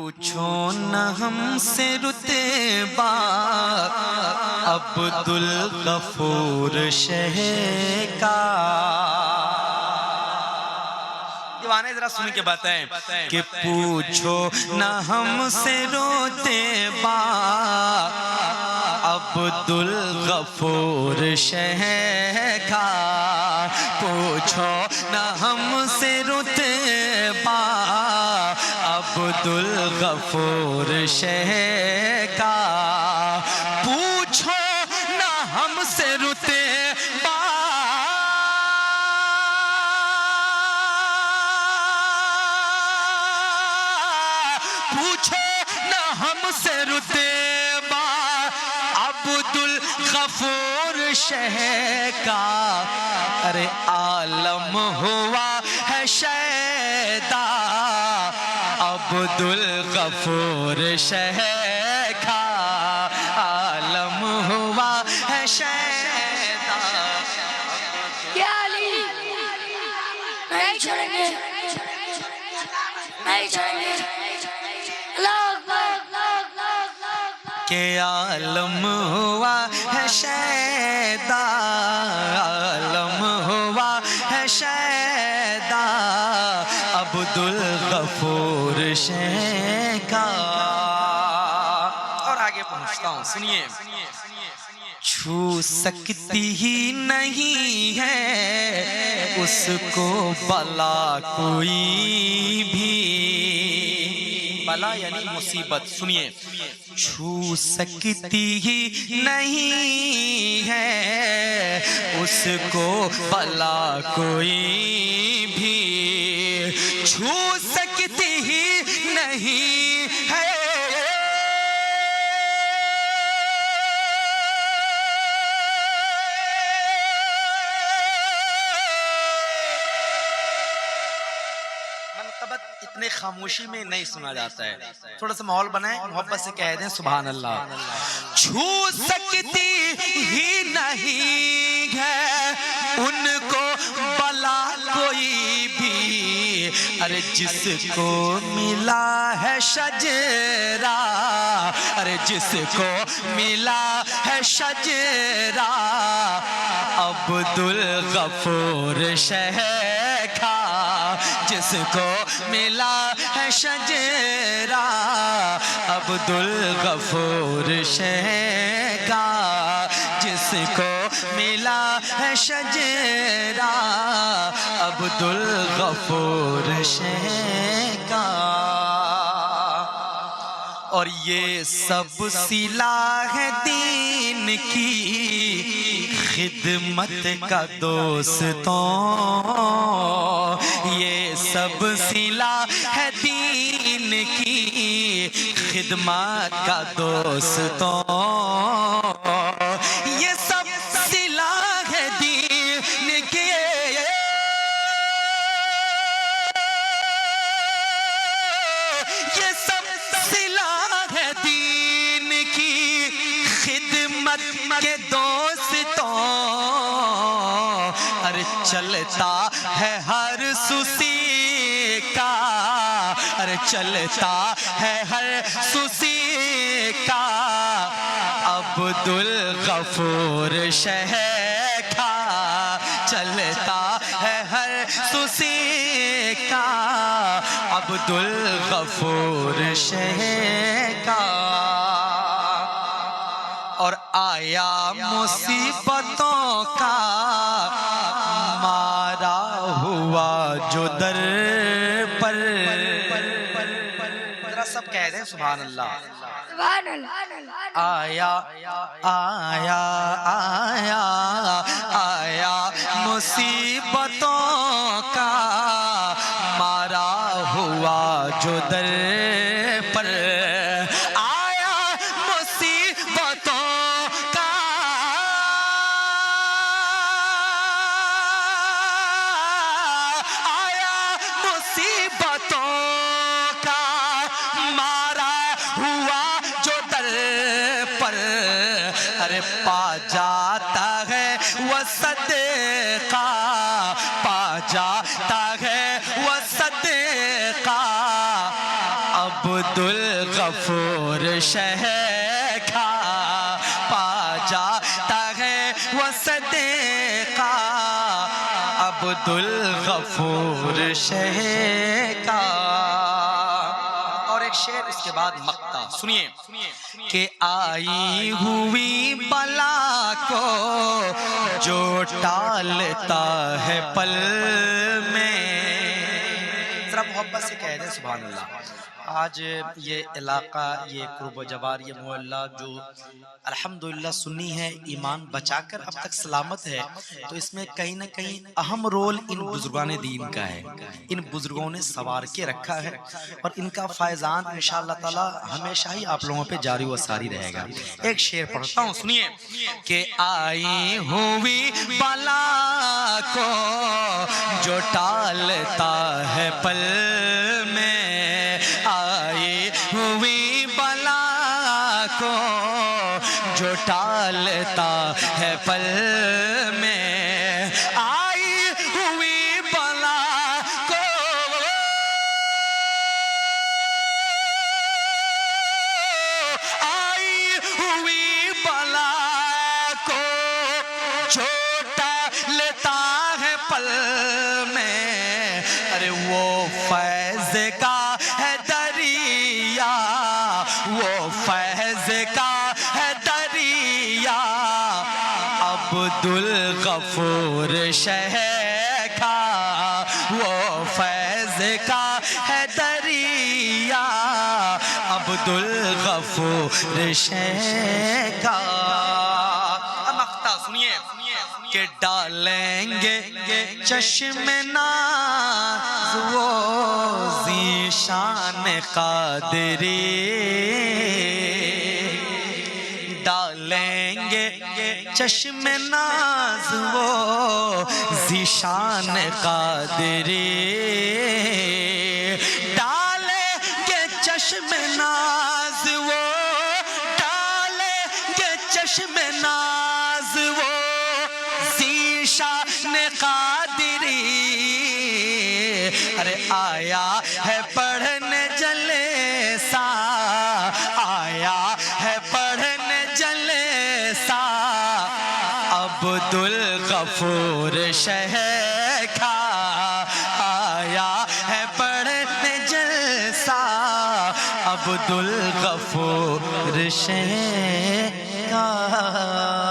پوچھو نہ ہم سے رتبہ عبدالغفور شہ کا. دیوانے ذرا سن کے بتائیں کہ پوچھو نہ ہم سے رتبہ عبدالغفور شہ کا. پوچھو نہ ہم سے رتبہ عبدالغفور شہ کا. پوچھو نہ ہم سے رتبہ پوچھو نہ ہم سے رتبہ عبدالغفور شہ کا. ارے عالم ہوا ہے شیدا عبدالغفور شہ کا. عالم ہوا ہے شیدا. یا علی نہیں چھوڑیں گے نہیں چھوڑیں گے. اللہ اکبر کہ عالم ہوا ہے شیدا عالم ہوا ہے شیدا عبدالغفور شہ کا. اور آگے پہنچتا ہوں سنیے. چھو سکتی ہی نہیں ہے اس کو بلا کوئی بھی. بلا یعنی مصیبت. سنیے. چھو سکتی ہی نہیں ہے اس کو بلا کوئی بھی. چھو سکتی ہی نہیں ہے منقبت اتنے خاموشی میں نہیں سنا جاتا ہے. تھوڑا سا ماحول بنائیں, محبت سے کہہ دیں سبحان اللہ. چھو سکتی ہی نہیں ہے ان کو بلا کوئی بھی. ارے جس کو ملا ہے شجرہ ارے جس کو ملا ہے شجرہ عبدالغفور شہ کا. جس کو ملا ہے شجرہ عبدالغفور شہ کا. جس کو ملا ہے شجرہ عبدالغفور شہ کا. اور یہ سب صلہ ہے دین کی خدمت کا دوستوں. یہ سب صلہ ہے دین کی خدمت کا دوستوں. یہ سب صلہ ہے دین کی یہ سب صلہ ہے دین کی خدمت کے دوستوں. ارے چلتا ہے ہر سوسی کا ارے چلتا ہے ہر سوسی کا عبدالغفور شہ کا. چلتا ہے ہر سوسی کا عبدالغفور شہ کا. اور آیا مصیبتوں کا مارا ہوا جو در پر. ذرا سب کہہ دیں سبحان اللہ. سبحان اللہ. آیا آیا آیا آیا مصیبتوں کا مارا ہوا جو در پر. آیا مصیبتوں کا آیا مصیبتوں کا مارا ہوا جو در پر. ارے پا جاتا ہے وہ صدقہ پا جاتا ہے وہ صدقہ عبد الغفور شہ کا پا جاتا ہے وہ صدقہ عبد الغفور شہ کا. اور ایک شعر اس کے بعد مقطع سنیے کہ آئی ہوئی بلا کو جو ٹالتا ہے پل میں. ذرا محبت سے کہہ دیں سبحان اللہ. آج یہ علاقہ، یہ قرب و جوار، یہ محلہ جو الحمدللہ سنی ہے، ایمان بچا کر اب تک سلامت ہے، تو اس میں کہیں نہ کہیں اہم رول ان بزرگان دین کا ہے. ان بزرگوں نے سوار کے رکھا ہے اور ان کا فیضان انشاءاللہ تعالی ہمیشہ ہی آپ لوگوں پہ جاری و ساری رہے گا. ایک شعر پڑھتا ہوں سنیے کہ آئی ہوئی بلا کو جو ٹالتا ہے پل میں، آئی ہوئی بلا کو جو ٹالتا ہے پل میں، آئی ہوئی بلا کو آئی ہوئی بلا کو جو ٹالتا ہے پل میں. ارے وہ فیض کا ہے دریا، وہ فیض کا ہے دریا عبد الغفور شہ کا، وہ فیض کا ہے دریا عبد الغفور شہ کا. مقطع سنیے کہ ڈالیں گے چشم ناز وہ ذیشان قادری، ڈالیں گے چشم ناز وہ ذیشان قادری، ڈالیں گے چشم ناز وہ، ڈالیں گے چشم ناز وہ ذیشان قادری. ارے آیا ہے پڑھنے جلسہ، آیا ہے پڑھنے جلسہ عبد الغفور شہ کا، آیا ہے پڑھنے جلسہ عبد الغفور شہ کا.